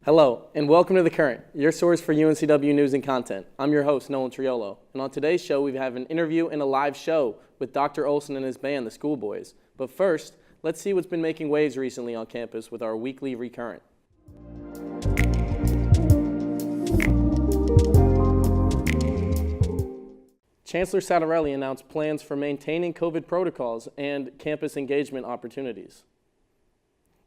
Hello, and welcome to The Current, your source for UNCW news and content. I'm your host, Nolan Triolo, and on today's show, we have an interview and a live show with Dr. Olson and his band, the Schoolboys. But first, let's see what's been making waves recently on campus with our weekly recurrent. Chancellor Sattarelli announced plans for maintaining COVID protocols and campus engagement opportunities.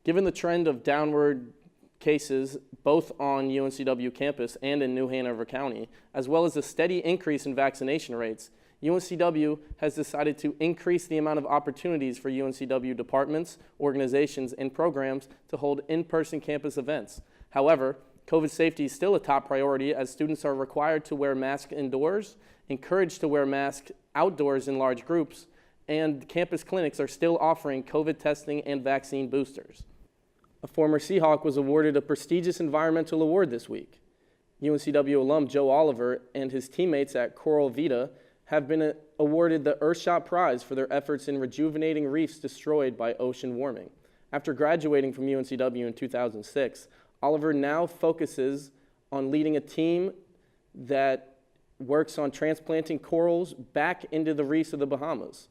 Given the trend of downward cases both on UNCW campus and in New Hanover County, as well as a steady increase in vaccination rates, UNCW has decided to increase the amount of opportunities for UNCW departments, organizations, and programs to hold in-person campus events. However, COVID safety is still a top priority as students are required to wear masks indoors, encouraged to wear masks outdoors in large groups, and campus clinics are still offering COVID testing and vaccine boosters. A former Seahawk was awarded a prestigious environmental award this week. UNCW alum Joe Oliver and his teammates at Coral Vita have been awarded the Earthshot Prize for their efforts in rejuvenating reefs destroyed by ocean warming. After graduating from UNCW in 2006, Oliver now focuses on leading a team that works on transplanting corals back into the reefs of the Bahamas.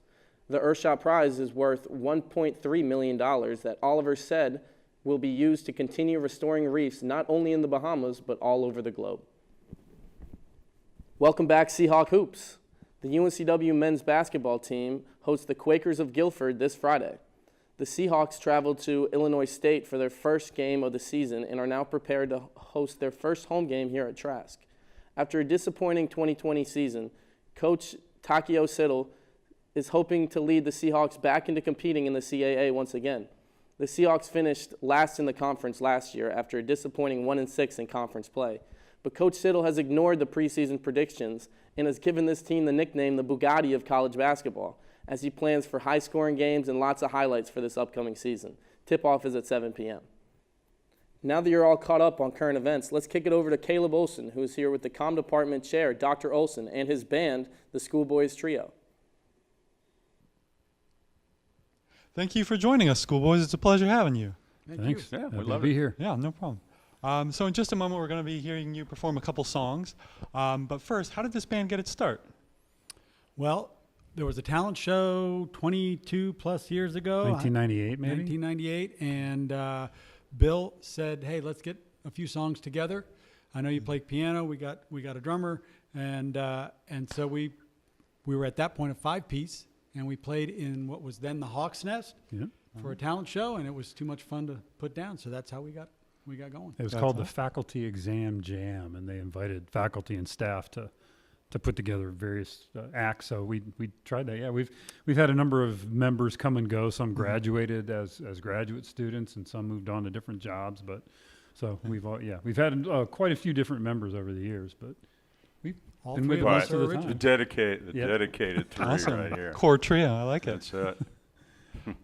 The Earthshot Prize is worth $1.3 million that Oliver said will be used to continue restoring reefs not only in the Bahamas, but all over the globe. Welcome back, Seahawk Hoops. The UNCW men's basketball team hosts the Quakers of Guilford this Friday. The Seahawks traveled to Illinois State for their first game of the season and are now prepared to host their first home game here at Trask. After a disappointing 2020 season, Coach Takeo Siddle is hoping to lead the Seahawks back into competing in the CAA once again. The Seahawks finished last in the conference last year after a disappointing 1-6 in conference play. But Coach Siddle has ignored the preseason predictions and has given this team the nickname the Bugatti of college basketball, as he plans for high-scoring games and lots of highlights for this upcoming season. Tip-off is at 7 p.m. Now that you're all caught up on current events, let's kick it over to Caleb Olson, who is here with the Comm Department Chair, Dr. Olson, and his band, the Schoolboys Trio. Thank you for joining us, Schoolboys. It's a pleasure having you. Thanks. Yeah, Happy we'd to love be it. here. Yeah, no problem. So in just a moment, we're going to be hearing you perform a couple songs. But first, how did this band get its start? Well, there was a talent show 22 plus years ago. 1998, maybe? 1998. And Bill said, hey, let's get a few songs together. I know you play piano. We got a drummer. And so we were at that point a 5-piece. And we played in what was then the Hawk's Nest for a talent show, and it was too much fun to put down. So that's how we got going. It was called the Faculty Exam Jam, and they invited faculty and staff to put together various acts. So we tried that. Yeah, we've had a number of members come and go. Some graduated as graduate students, and some moved on to different jobs. But so we've had quite a few different members over the years, but we've All been three with of us us most are of the original. time. Dedicated three Awesome. right here. Core trio. I like it. That's it.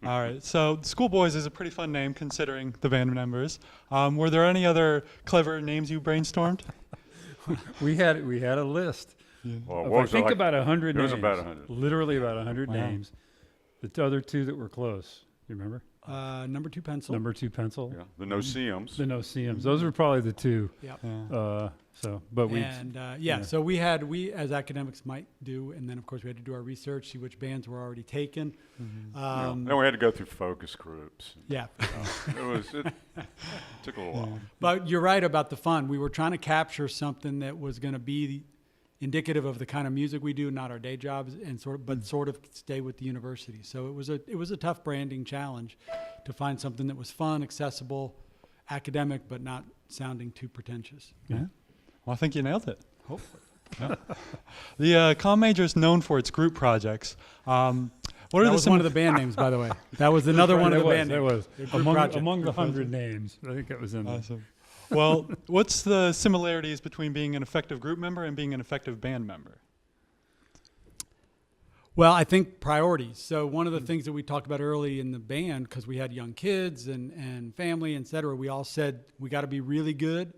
All right. So Schoolboys is a pretty fun name considering the band members. Were there any other clever names you brainstormed? We had a list. Well, I think about 100 It names. was about 100. Literally about 100 Wow. names. The other two that were close, you remember? Number 2 pencil. Number 2 pencil. Yeah, the no-see-ums. The no-see-ums. Those were probably the two. Yep. So we as academics might do, and then of course we had to do our research, see which bands were already taken. Then we had to go through focus groups. Yeah. It took a little while. But you're right about the fun. We were trying to capture something that was going to be indicative of the kind of music we do, not our day jobs, and sort of stay with the university. So it was a tough branding challenge to find something that was fun, accessible, academic, but not sounding too pretentious. Yeah. Well, I think you nailed it. Hopefully. The comm major is known for its group projects. What That was one of the band names, by the way. That was another one of the band names. That was among the 100 names. I think it was in there. Awesome. Well, what's the similarities between being an effective group member and being an effective band member? Well, I think priorities. So one of the things that we talked about early in the band, because we had young kids and family, et cetera, we all said we got to be really good,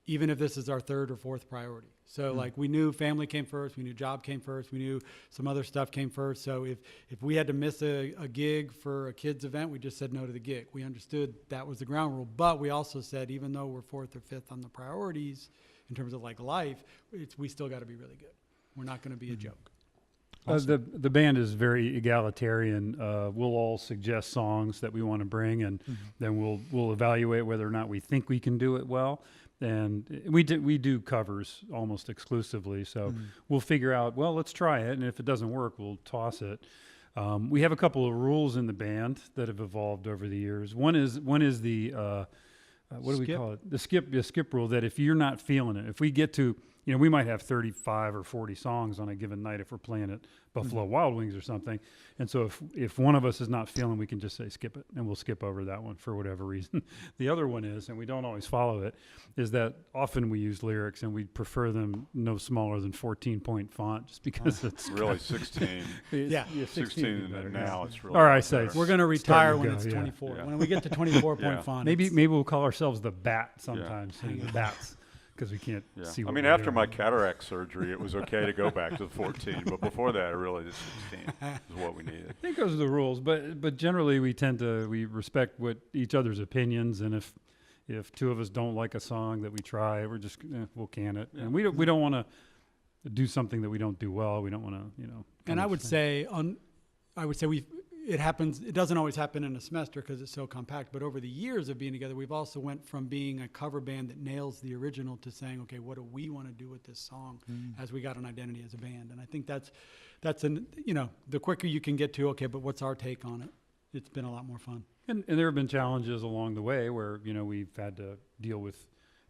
even if this is our third or fourth priority. So like we knew family came first, we knew job came first, we knew some other stuff came first. So if we had to miss a gig for a kid's event, we just said no to the gig. We understood that was the ground rule. But we also said, even though we're fourth or fifth on the priorities in terms of like life, we still got to be really good. We're not going to be a joke. The band is very egalitarian. We'll all suggest songs that we want to bring, and then we'll evaluate whether or not we think we can do it well. And we do covers almost exclusively, so we'll figure out, well, let's try it, and if it doesn't work, we'll toss it. We have a couple of rules in the band that have evolved over the years. One is the what do we call it? The skip rule. That if you're not feeling it, if we get to, we might have 35 or 40 songs on a given night if we're playing at Buffalo Wild Wings or something. And so if one of us is not feeling, we can just say skip it, and we'll skip over that one for whatever reason. The other one is, and we don't always follow it, is that often we use lyrics and we prefer them no smaller than 14-point font, just because it's Really 16. Yeah. 16 and now it's really. All right, so better. We're going to retire Starting to when go, it's yeah. 24. Yeah. When we get to 24-point Yeah. font. maybe we'll call ourselves the Bat sometimes, the Bats, because we can't Yeah. see. I what mean, we're after doing. my cataract surgery, it was okay to go back to the 14, but before that, really, the 16 is what we needed. I think those are the rules, but generally we respect what each other's opinions, and if two of us don't like a song that we try, we're just we'll can it, and we don't want to do something that we don't do well. We don't want to And I would say it happens. It doesn't always happen in a semester because it's so compact. But over the years of being together, we've also went from being a cover band that nails the original to saying, okay, what do we want to do with this song as we got an identity as a band? And I think that's the quicker you can get to, okay, but what's our take on it? It's been a lot more fun. And there have been challenges along the way where we've had to deal with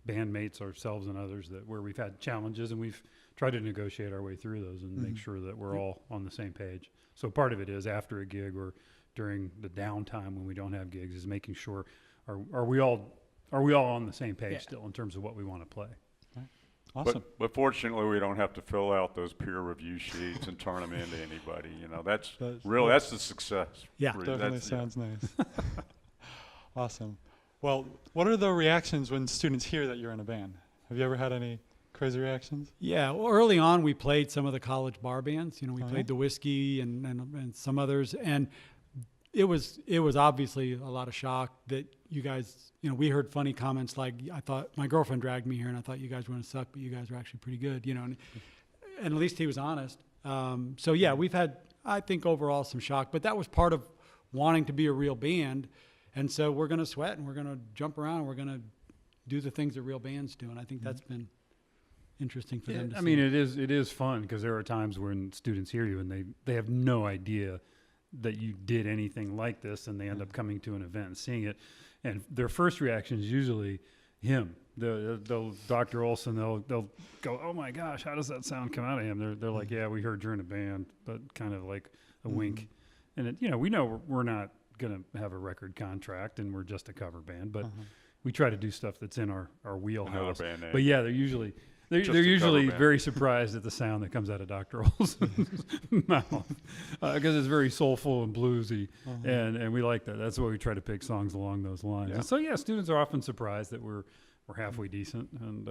bandmates ourselves and others where we've had challenges, and we've tried to negotiate our way through those and make sure that we're all on the same page. So part of it is after a gig or during the downtime when we don't have gigs is making sure are we all on the same page still in terms of what we want to play. Awesome. But fortunately, we don't have to fill out those peer review sheets and turn them into anybody. That's the success. Yeah. Definitely sounds nice. Awesome. Well, what are the reactions when students hear that you're in a band? Have you ever had any crazy reactions? Yeah, well, early on we played some of the college bar bands. We played the Whiskey and some others, and it was obviously a lot of shock that you guys. We heard funny comments like, "I thought my girlfriend dragged me here, and I thought you guys were gonna suck, but you guys are actually pretty good." And at least he was honest. So yeah, we've had, I think, overall some shock, but that was part of wanting to be a real band, and so we're gonna sweat and we're gonna jump around, and we're gonna do the things that real bands do, and I think that's been interesting for them to see. I mean, it is fun because there are times when students hear you and they have no idea that you did anything like this, and they end up coming to an event and seeing it, and their first reaction is usually him. They'll Dr. Olson. They'll go, "Oh my gosh, how does that sound come out of him?" They're like, "Yeah, we heard you're in a band," but kind of like a wink. And we know we're not gonna have a record contract, and we're just a cover band, but we try to do stuff that's in our wheelhouse. Another band name. But yeah, they're usually very surprised at the sound that comes out of Dr. Olson's mouth because it's very soulful and bluesy, and we like that. That's why we try to pick songs along those lines. Yeah. And so yeah, students are often surprised that we're halfway decent, and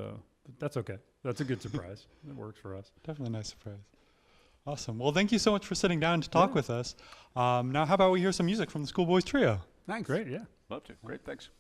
that's okay. That's a good surprise. It works for us. Definitely a nice surprise. Awesome. Well, thank you so much for sitting down to talk with us. Now, how about we hear some music from the Schoolboys Trio? Thanks. Great, yeah. Love to. Great, thanks.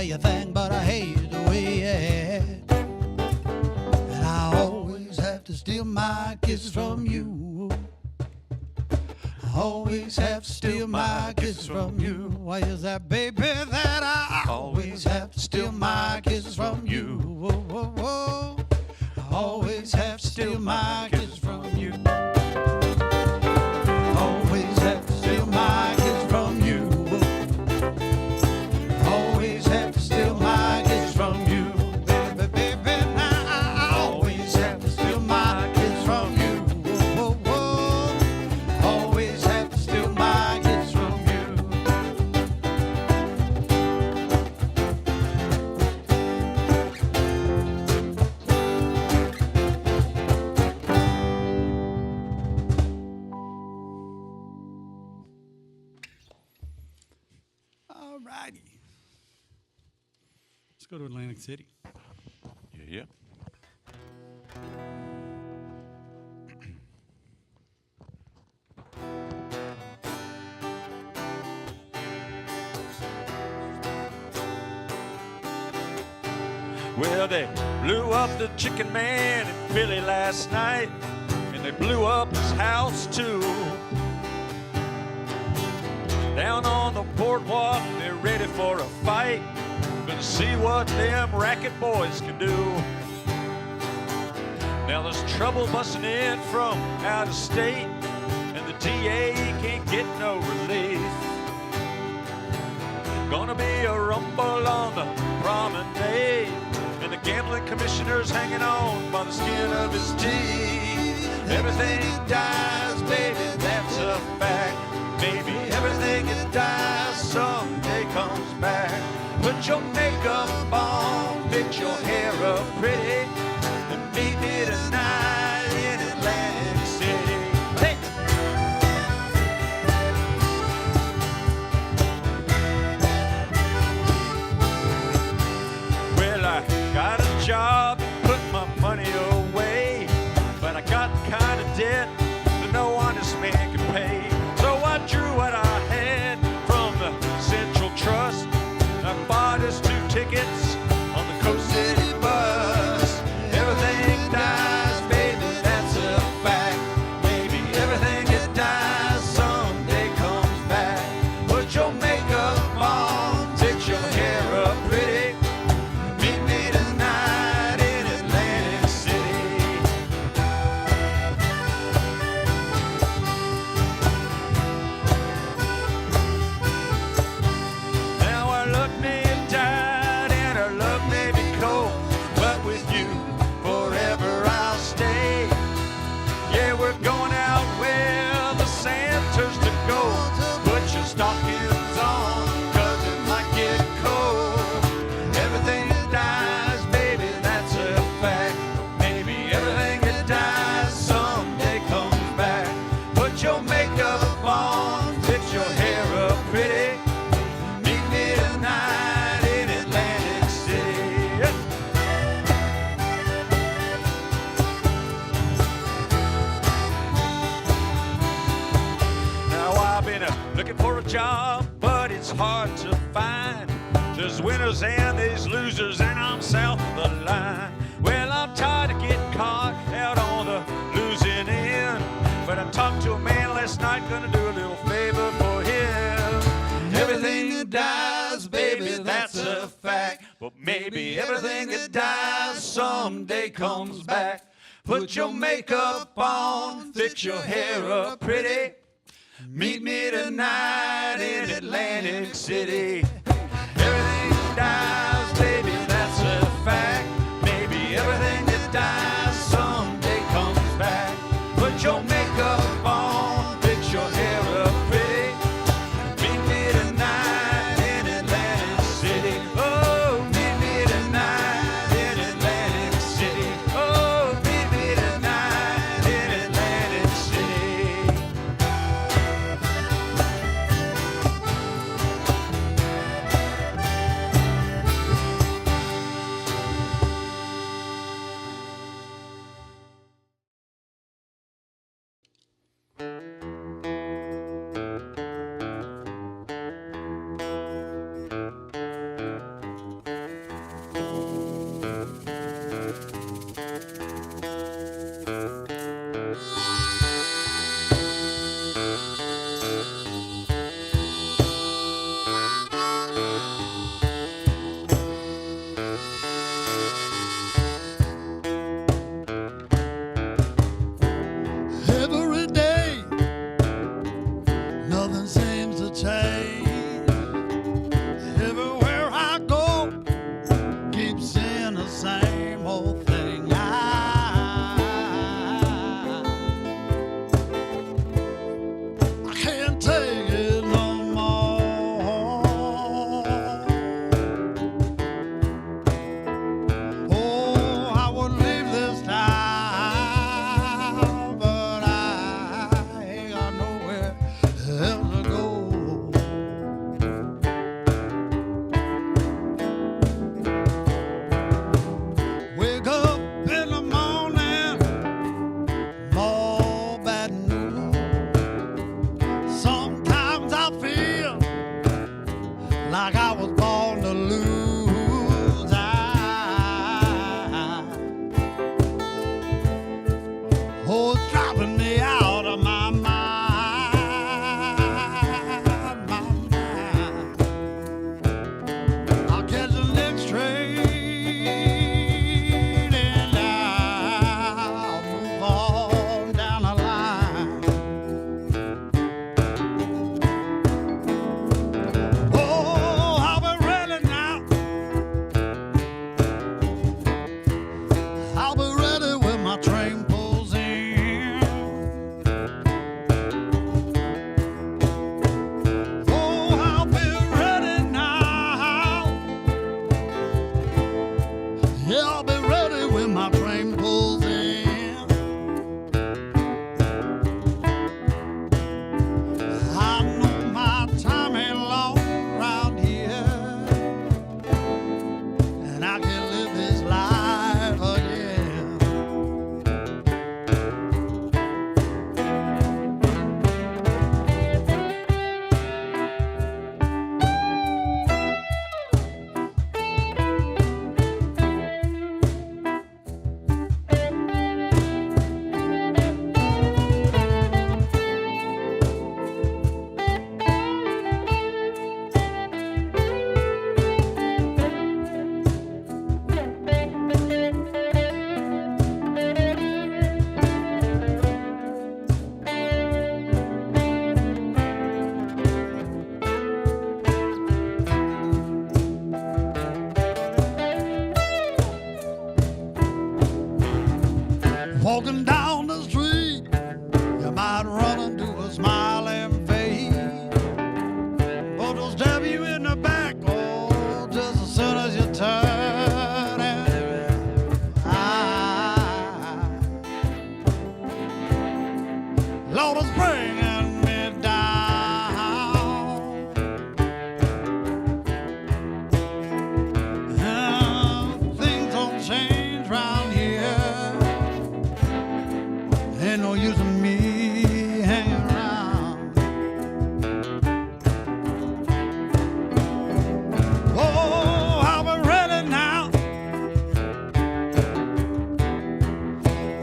way you think, but I hate the way you act. And I always have to steal my kisses from you. I always have to steal my kisses from you. Why is that, baby, that I always have to steal my kisses from you? Whoa, whoa, whoa. I always have to steal my kisses from you. Always have to steal my kisses from you. Always have to steal my kisses from you. Baby, baby, now I always have to steal my kisses from you. Whoa, whoa, whoa. Always have to steal my kisses from you. All righty. Let's go to Atlantic City. Yeah. Well, they blew up the chicken man in Philly last night, and they blew up his house too. Down on the boardwalk, they're ready for a fight. Gonna see what them racket boys can do. Now there's trouble busting in from out of state, and the DA can't get no relief. Gonna be a rumble on the promenade, and the gambling commissioner's hanging on by the skin of his teeth. Everything dies, baby, that's a fact. Baby, everything that dies someday comes back. Put your makeup on, fix your hair up pretty, and meet me tonight in Atlantic City. Hey! Well, I got a job, put my money away, but I got the kind of debt that no honest man can pay. So I drew what I had from the Central Trust. I bought us 2 tickets on the Coast City bus. Everything dies, baby, that's a fact. Baby, everything that dies someday comes back. Put your makeup on, fix your hair up pretty. Meet me tonight in Atlantic City. Now our luck may have died and our love may be cold, but with you forever I'll stay. Yeah, we're going out where the sand turns to gold. Put your stockings on, 'cause it might get cold. Everything that dies, baby, that's a fact. Maybe everything that dies someday comes back. Put your makeup on, fix your hair up pretty. Meet me tonight in Atlantic City. Now I've been looking for a job, but it's hard to find. There's winners and there's losers, and I'm south of the line. Well, I'm tired of getting caught out on the losing end, but I talked to a man last night, gonna do a little favor for him. Everything that dies, baby, that's a fact. But maybe everything that dies someday comes back. Put your makeup on, fix your hair up pretty. Meet me tonight in Atlantic City. Everything that dies, baby, that's a fact. Maybe everything that dies someday comes back. Put your makeup on, fix your hair up pretty. Meet me tonight in Atlantic City. Oh, meet me tonight in Atlantic City. Oh, meet me tonight in Atlantic City. Yeah, I'll be ready when my train pulls in. I know my time ain't long around here, and I can live this life again. Walking down the street, you might run into a smiling face, but they'll stab you in the back, oh, just as soon as you turn. Lord is bringing me down. Things don't change round here. Ain't no use in me hanging around. Oh, I'll be ready now.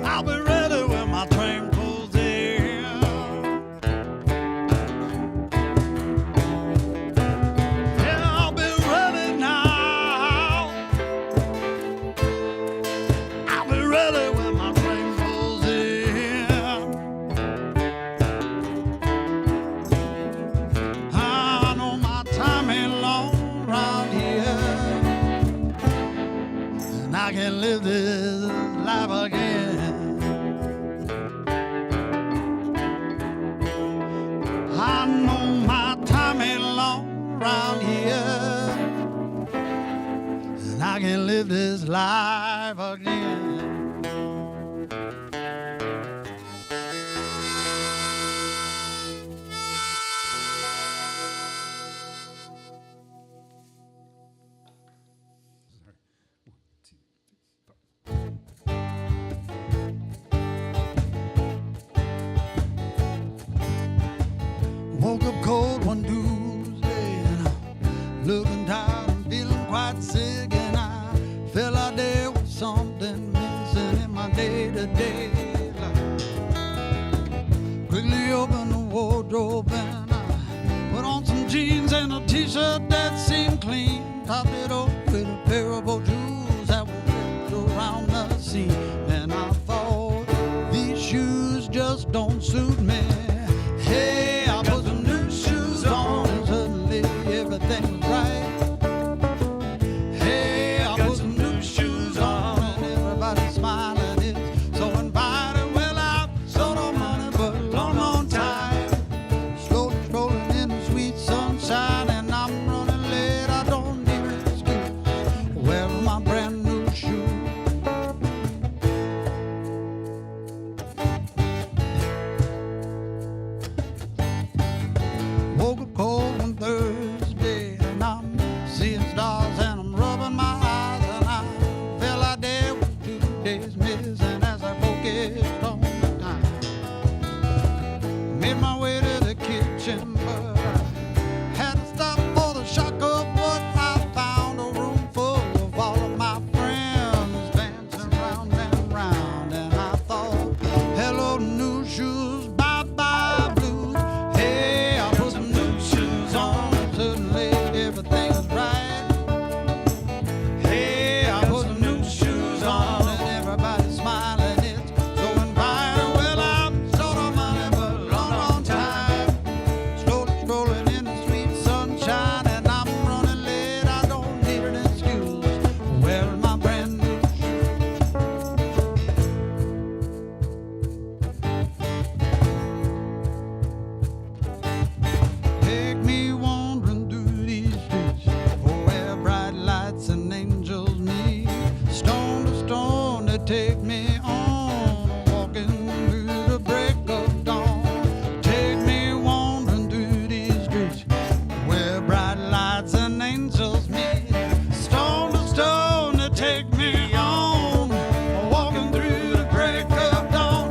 I'll be ready when my train pulls in. Yeah, I'll be ready now. I'll be ready when my train pulls in. I know my time ain't long round here, and I can live this life again. I know my time ain't long round here, and I can live this life again. Woke up cold one Tuesday, and I'm looking tired and feeling quite sick, and I felt like there was something missing in my day-to-day life. Quickly opened the wardrobe and I put on some jeans and a t-shirt that seemed clean, topped it up with a pair of old shoes that were ripped around the seam, and I thought, these shoes just don't suit me. Hey, I put some new shoes on and suddenly everything was right. Hey, I put some new shoes on and everybody's smiling. It's so inviting. Well, I've so no money but a long, long time. Slowly strolling in the sweet sunshine, and I'm running late. I don't need an excuse. Wearing my brand new shoes. take me on, walking through the break of dawn. Take me wandering through these streets where bright lights and angels meet. Stone to stone to take me on, walking through the break of dawn.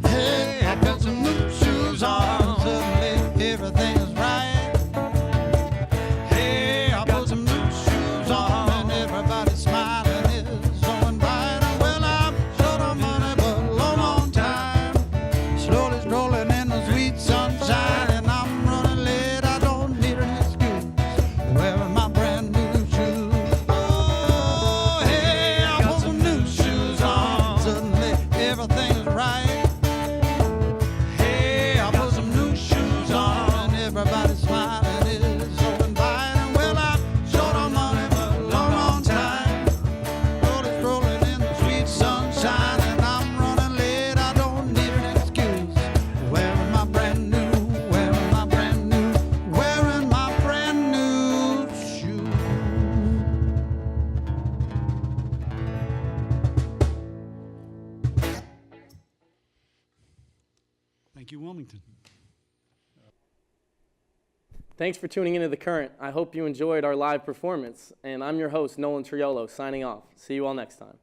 Hey, I got some new shoes on, suddenly everything is right. Hey, I put some new shoes on and everybody's smiling, is so inviting. Well, I'm short on money but long on time, slowly strolling in the sweet sunshine, and I'm running late, I don't need an excuse, wearing my brand new shoes. Oh, hey, I put some new shoes on, suddenly everything is right. Hey, I put some new shoes on and everybody's smiling, is so inviting. Well, I'm short on money but long on time, slowly strolling in the sweet sunshine, and I'm running late, I don't need an excuse, wearing my brand new, wearing my brand new, wearing my brand new shoes. Thank you, Wilmington. Thanks for tuning into The Current. I hope you enjoyed our live performance. And I'm your host, Nolan Triolo, signing off. See you all next time.